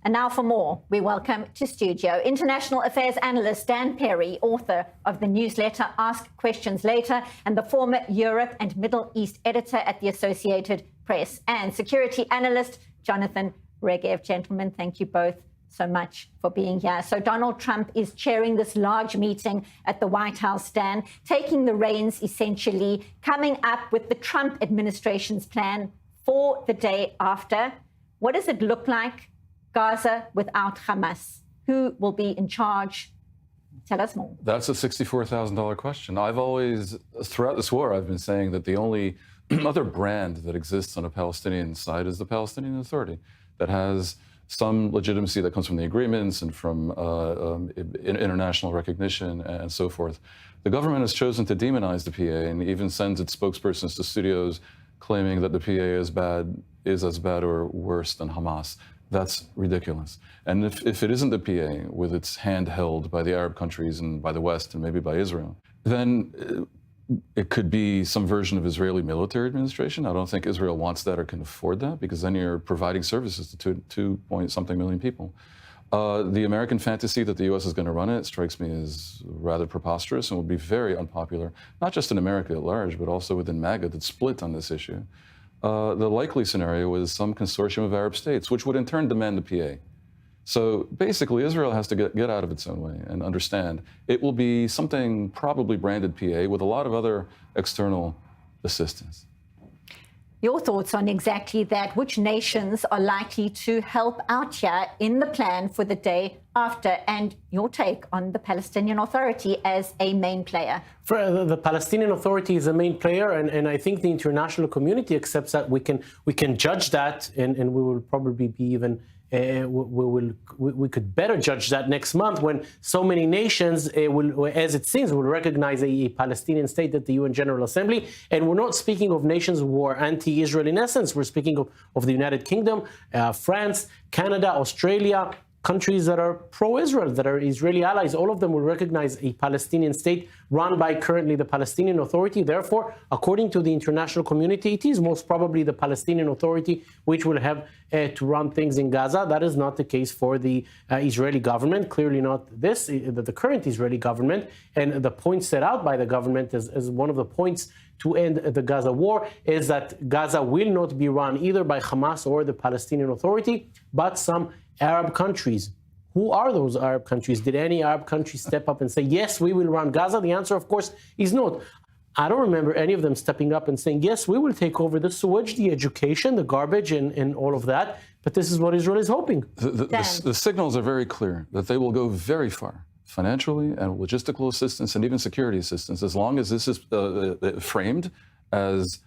And now for more, we welcome to studio international affairs analyst Dan Perry, author of the newsletter Ask Questions Later, and the former Europe and Middle East editor at the Associated Press, and security analyst Jonathan Regev. Gentlemen, thank you both so much for being here. So Donald Trump is chairing this large meeting at the White House, Dan, taking the reins essentially, coming up with the Trump administration's plan for the day after. What does it look like? Gaza without Hamas. Who will be in charge? Tell us more. That's a $64,000 question. I've always, throughout this war, I've been saying that the only other brand that exists on a Palestinian side is the Palestinian Authority, that has some legitimacy that comes from the agreements and from international recognition and so forth. The government has chosen to demonize the PA and even sends its spokespersons to studios claiming that the PA is as bad or worse than Hamas. That's ridiculous. And if it isn't the PA, with its hand held by the Arab countries and by the West and maybe by Israel, then it could be some version of Israeli military administration. I don't think Israel wants that or can afford that, because then you're providing services to 2-point-something million people. The American fantasy that the U.S. is going to run it strikes me as rather preposterous and will be very unpopular, not just in America at large, but also within MAGA that's split on this issue. The likely scenario is some consortium of Arab states, which would in turn demand the PA. So basically, Israel has to get out of its own way and understand it will be something probably branded PA with a lot of other external assistance. Your thoughts on exactly that? Which nations are likely to help out here in the plan for the day after? And your take on the Palestinian Authority as a main player? For the Palestinian Authority is a main player, and I think the international community accepts that. We can judge that, and we will probably be even. We could better judge that next month when so many nations as it seems, will recognize a Palestinian state at the UN General Assembly. And we're not speaking of nations who are anti-Israel in essence. We're speaking of the United Kingdom, France, Canada, Australia, countries that are pro-Israel, that are Israeli allies. All of them will recognize a Palestinian state run by currently the Palestinian Authority. Therefore, according to the international community, it is most probably the Palestinian Authority which will have to run things in Gaza. That is not the case for the Israeli government, clearly not the current Israeli government. And the point set out by the government as one of the points to end the Gaza war is that Gaza will not be run either by Hamas or the Palestinian Authority, but some Arab countries. Who are those Arab countries? Did any Arab country step up and say, yes, we will run Gaza? The answer, of course, is no. I don't remember any of them stepping up and saying, yes, we will take over the sewage, the education, the garbage, and all of that. But this is what Israel is hoping. The signals are very clear that they will go very far, financially and logistical assistance and even security assistance, as long as this is framed as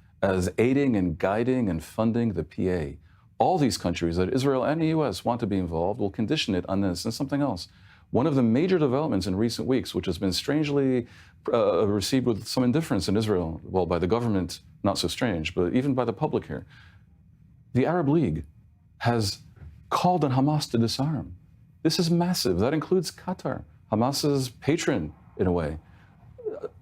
aiding and guiding and funding the PA. All these countries that Israel and the U.S. want to be involved will condition it on this and something else. One of the major developments in recent weeks, which has been strangely received with some indifference in Israel, well, by the government, not so strange, but even by the public here, the Arab League has called on Hamas to disarm. This is massive. That includes Qatar, Hamas's patron, in a way.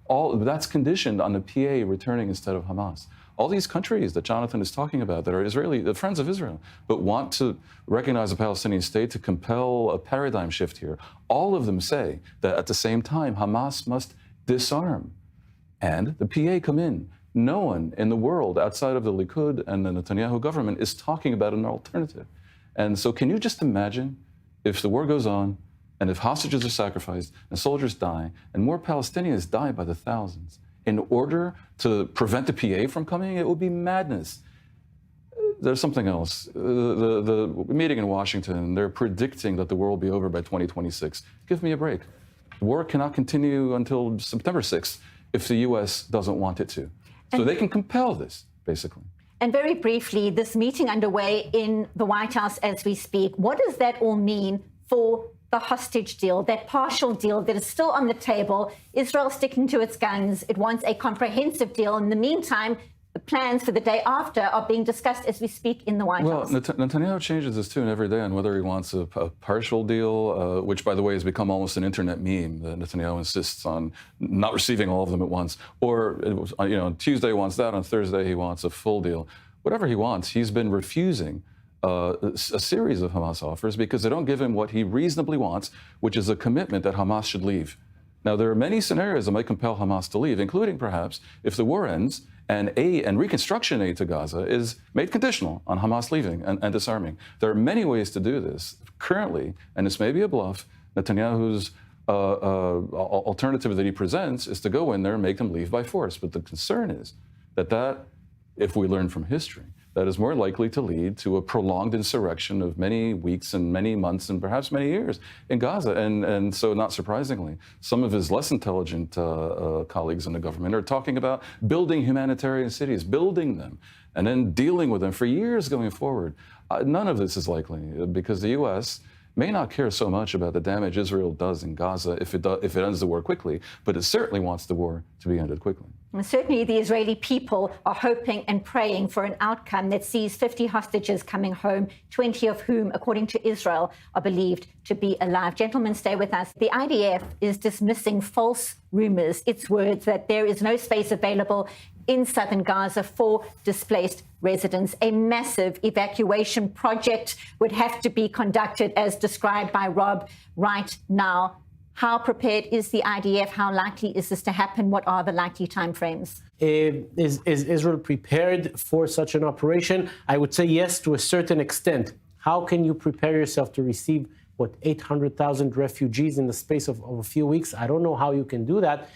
All that's conditioned on the PA returning instead of Hamas. All these countries that Jonathan is talking about that are Israeli, the friends of Israel, but want to recognize a Palestinian state to compel a paradigm shift here, all of them say that at the same time, Hamas must disarm. And the PA come in. No one in the world outside of the Likud and the Netanyahu government is talking about an alternative. And so can you just imagine if the war goes on and if hostages are sacrificed and soldiers die and more Palestinians die by the thousands, in order to prevent the PA from coming? It would be madness. There's something else. The meeting in Washington, they're predicting that the war will be over by 2026. Give me a break. The war cannot continue until September 6th if the U.S. doesn't want it to. So they can compel this, basically. And very briefly, this meeting underway in the White House as we speak, what does that all mean for the hostage deal, that partial deal that is still on the table? Israel sticking to its guns. It wants a comprehensive deal. In the meantime, the plans for the day after are being discussed as we speak in the White House. Well, Netanyahu changes his tune every day on whether he wants a partial deal, which, by the way, has become almost an internet meme. That Netanyahu insists on not receiving all of them at once. Or, Tuesday he wants that, on Thursday he wants a full deal. Whatever he wants, he's been refusing a series of Hamas offers because they don't give him what he reasonably wants, which is a commitment that Hamas should leave. Now, there are many scenarios that might compel Hamas to leave, including perhaps if the war ends and reconstruction aid to Gaza is made conditional on Hamas leaving and disarming. There are many ways to do this. Currently, and this may be a bluff, Netanyahu's alternative that he presents is to go in there and make them leave by force. But the concern is that, if we learn from history, that is more likely to lead to a prolonged insurrection of many weeks and many months and perhaps many years in Gaza. And so, not surprisingly, some of his less intelligent colleagues in the government are talking about building humanitarian cities, building them, and then dealing with them for years going forward. None of this is likely because the U.S. may not care so much about the damage Israel does in Gaza if it ends the war quickly, but it certainly wants the war to be ended quickly. And certainly the Israeli people are hoping and praying for an outcome that sees 50 hostages coming home, 20 of whom, according to Israel, are believed to be alive. Gentlemen, stay with us. The IDF is dismissing false rumors, its words, that there is no space available in southern Gaza for displaced residents. A massive evacuation project would have to be conducted, as described by Rob right now. How prepared is the IDF? How likely is this to happen? What are the likely timeframes? Is Israel prepared for such an operation? I would say yes, to a certain extent. How can you prepare yourself to receive, 800,000 refugees in the space of a few weeks? I don't know how you can do that,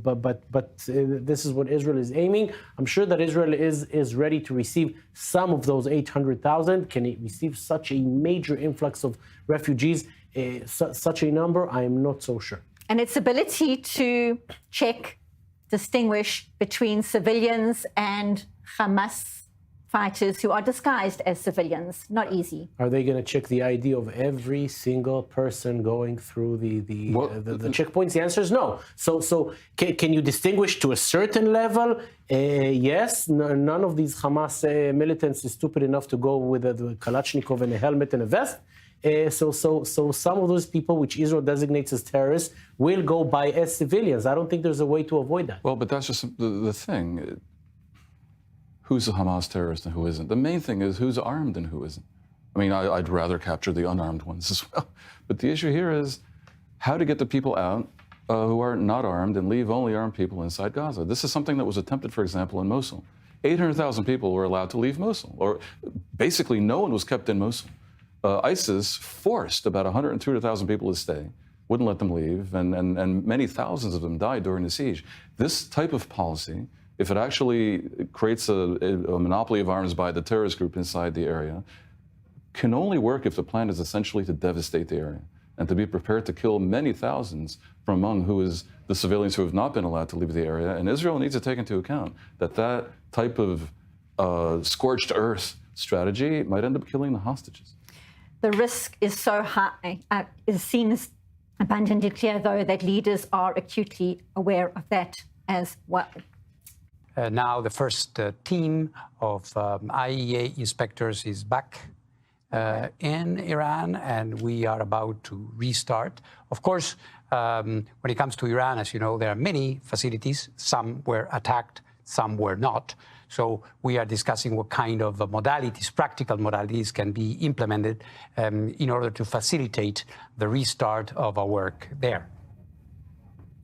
but this is what Israel is aiming. I'm sure that Israel is ready to receive some of those 800,000. Can it receive such a major influx of refugees? Such a number, I am not so sure. And its ability to distinguish between civilians and Hamas fighters who are disguised as civilians, not easy. Are they going to check the ID of every single person going through the checkpoints? The answer is no. So can you distinguish to a certain level? Yes. None of these Hamas militants is stupid enough to go with a Kalashnikov and a helmet and a vest. So some of those people, which Israel designates as terrorists, will go by as civilians. I don't think there's a way to avoid that. Well, but that's just the thing. Who's a Hamas terrorist and who isn't? The main thing is who's armed and who isn't. I mean, I'd rather capture the unarmed ones as well. But the issue here is how to get the people out who are not armed and leave only armed people inside Gaza. This is something that was attempted, for example, in Mosul. 800,000 people were allowed to leave Mosul, or basically no one was kept in Mosul. ISIS forced about 102,000 people to stay, wouldn't let them leave, and many thousands of them died during the siege. This type of policy, if it actually creates a monopoly of arms by the terrorist group inside the area, can only work if the plan is essentially to devastate the area and to be prepared to kill many thousands from among who is the civilians who have not been allowed to leave the area. And Israel needs to take into account that type of scorched earth strategy might end up killing the hostages. The risk is so high. It seems abundantly clear, though, that leaders are acutely aware of that as well. Now the first team of IEA inspectors is back in Iran, and we are about to restart. Of course, when it comes to Iran, as you know, there are many facilities. Some were attacked, some were not. So we are discussing what kind of modalities, practical modalities, can be implemented in order to facilitate the restart of our work there.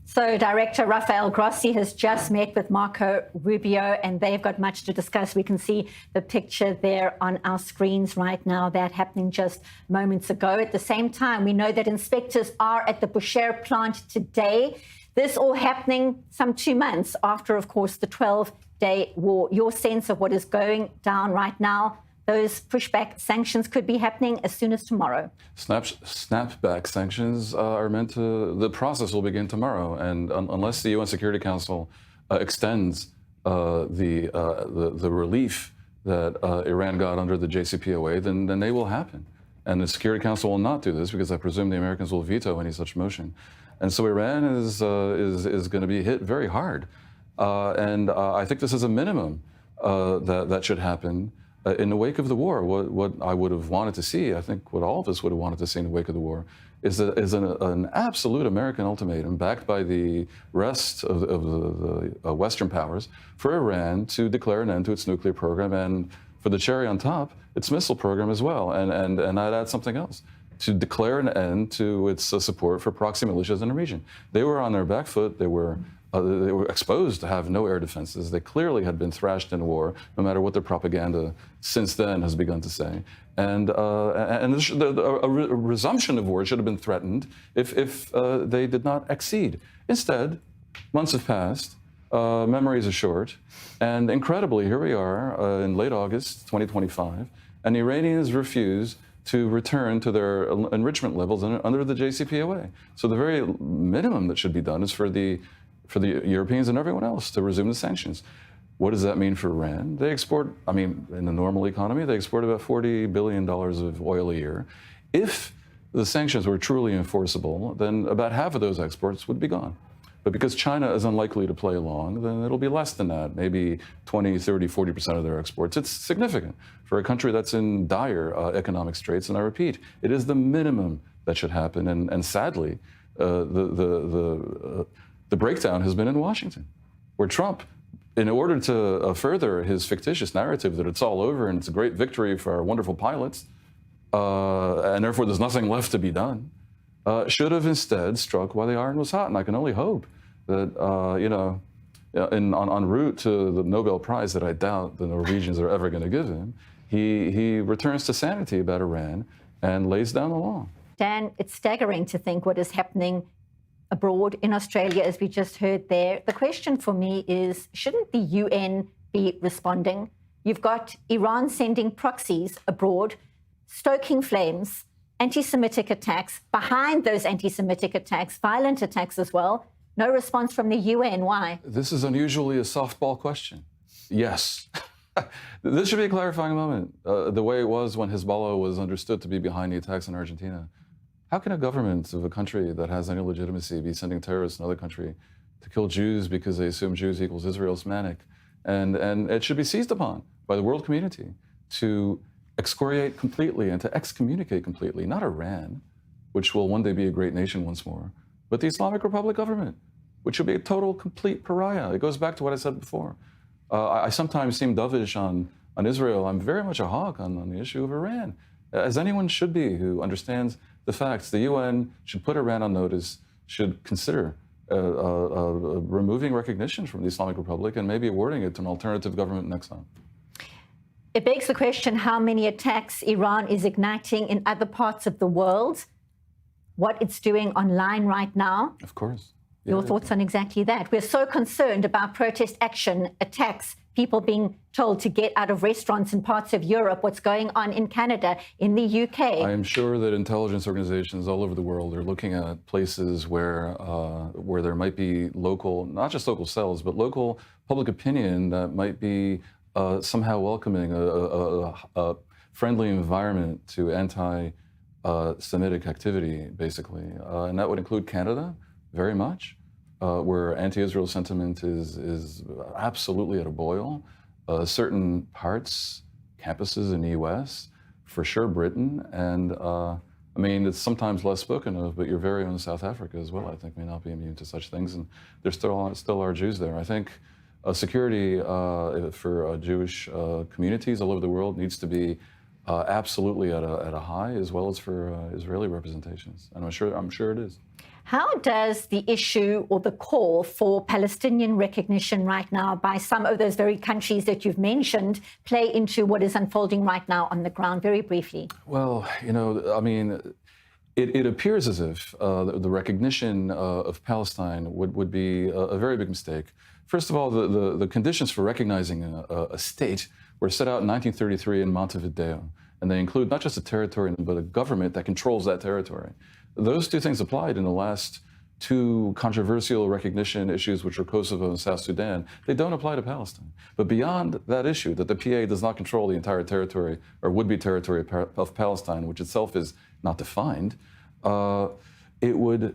So Director Rafael Grossi has just met with Marco Rubio, and they've got much to discuss. We can see the picture there on our screens right now, that happening just moments ago. At the same time, we know that inspectors are at the Bushehr plant today. This all happening some 2 months after, of course, the 12-day war. Your sense of what is going down right now? Those pushback sanctions could be happening as soon as tomorrow. Snapback sanctions are meant to, the process will begin tomorrow. And unless the UN Security Council extends the relief that Iran got under the JCPOA, then they will happen. And the Security Council will not do this because I presume the Americans will veto any such motion. And so Iran is going to be hit very hard. And I think this is a minimum that should happen. In the wake of the war, what I would have wanted to see, I think what all of us would have wanted to see in the wake of the war, is an absolute American ultimatum backed by the rest of the Western powers for Iran to declare an end to its nuclear program and for the cherry on top, its missile program as well. And I'd add something else, to declare an end to its support for proxy militias in the region. They were on their back foot. They were exposed to have no air defenses. They clearly had been thrashed in war, no matter what their propaganda since then has begun to say. And a resumption of war should have been threatened if they did not accede. Instead, months have passed, memories are short, and incredibly, here we are in late August 2025, and the Iranians refuse to return to their enrichment levels under the JCPOA. So the very minimum that should be done is for the Europeans and everyone else to resume the sanctions. What does that mean for Iran? They export, I mean, in a normal economy, they export about $40 billion of oil a year. If the sanctions were truly enforceable, then about half of those exports would be gone. But because China is unlikely to play along, then it'll be less than that, maybe 20, 30, 40% of their exports. It's significant for a country that's in dire economic straits. And I repeat, it is the minimum that should happen. And sadly, the breakdown has been in Washington, where Trump, in order to further his fictitious narrative that it's all over and it's a great victory for our wonderful pilots, and therefore there's nothing left to be done, should have instead struck while the iron was hot. And I can only hope that, en route to the Nobel Prize that I doubt the Norwegians are ever going to give him, he returns to sanity about Iran and lays down the law. Dan, it's staggering to think what is happening abroad in Australia, as we just heard there. The question for me is, shouldn't the UN be responding? You've got Iran sending proxies abroad, stoking flames, anti-Semitic attacks, behind those anti-Semitic attacks, violent attacks as well. No response from the UN. Why? This is unusually a softball question. Yes. This should be a clarifying moment. The way it was when Hezbollah was understood to be behind the attacks in Argentina. How can a government of a country that has any legitimacy be sending terrorists in another country to kill Jews because they assume Jews equals Israel's manic? And it should be seized upon by the world community to excoriate completely and to excommunicate completely, not Iran, which will one day be a great nation once more, but the Islamic Republic government, which will be a total, complete pariah. It goes back to what I said before. I sometimes seem dovish on Israel. I'm very much a hawk on the issue of Iran, as anyone should be who understands the facts. The UN should put Iran on notice, should consider removing recognition from the Islamic Republic and maybe awarding it to an alternative government next time. It begs the question how many attacks Iran is igniting in other parts of the world, what it's doing online right now. Of course. Your thoughts on exactly that? We're so concerned about protest action, attacks, people being told to get out of restaurants in parts of Europe, what's going on in Canada, in the UK. I am sure that intelligence organizations all over the world are looking at places where there might be local, not just local cells, but local public opinion that might be somehow welcoming a friendly environment to anti-Semitic activity, basically. And that would include Canada, very much, where anti-Israel sentiment is absolutely at a boil. Certain parts, campuses in the US, for sure Britain, and I mean, it's sometimes less spoken of, but your very own South Africa as well, I think, may not be immune to such things, and there still are Jews there. I think security for Jewish communities all over the world needs to be absolutely at a high, as well as for Israeli representations, and I'm sure it is. How does the issue or the call for Palestinian recognition right now by some of those very countries that you've mentioned play into what is unfolding right now on the ground, very briefly? Well, I mean, it appears as if the recognition of Palestine would be a very big mistake. First of all, the conditions for recognizing a state were set out in 1933 in Montevideo, and they include not just a territory, but a government that controls that territory. Those two things applied in the last two controversial recognition issues, which were Kosovo and South Sudan. They don't apply to Palestine. But beyond that issue, that the PA does not control the entire territory or would-be territory of Palestine, which itself is not defined, it would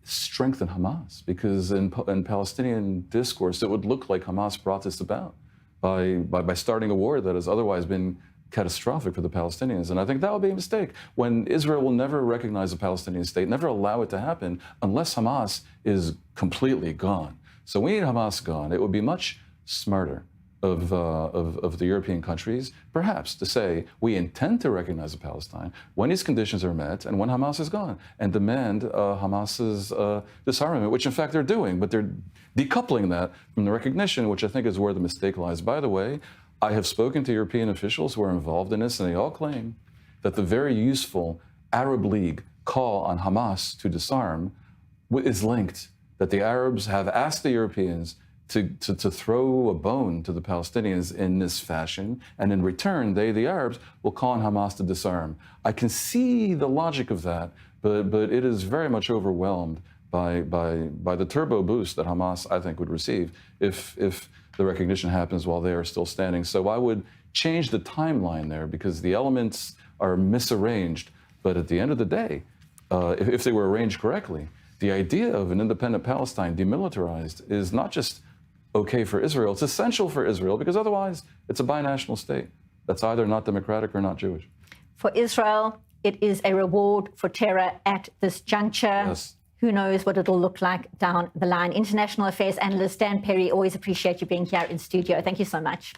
strengthen Hamas, because in Palestinian discourse, it would look like Hamas brought this about by starting a war that has otherwise been catastrophic for the Palestinians. And I think that would be a mistake. When Israel will never recognize a Palestinian state, never allow it to happen unless Hamas is completely gone. So we need Hamas gone. It would be much smarter of the European countries, perhaps to say we intend to recognize Palestine when these conditions are met and when Hamas is gone, and demand Hamas's disarmament, which in fact they're doing, but they're decoupling that from the recognition, which I think is where the mistake lies. By the way, I have spoken to European officials who are involved in this, and they all claim that the very useful Arab League call on Hamas to disarm is linked, that the Arabs have asked the Europeans to throw a bone to the Palestinians in this fashion, and in return, they, the Arabs, will call on Hamas to disarm. I can see the logic of that, but it is very much overwhelmed by the turbo boost that Hamas, I think, would receive if the recognition happens while they are still standing. So I would change the timeline there because the elements are misarranged. But at the end of the day, if they were arranged correctly, the idea of an independent Palestine demilitarized is not just okay for Israel, it's essential for Israel because otherwise it's a binational state that's either not democratic or not Jewish. For Israel, it is a reward for terror at this juncture. Yes. Who knows what it'll look like down the line. International affairs analyst Dan Perry, always appreciate you being here in studio. Thank you so much.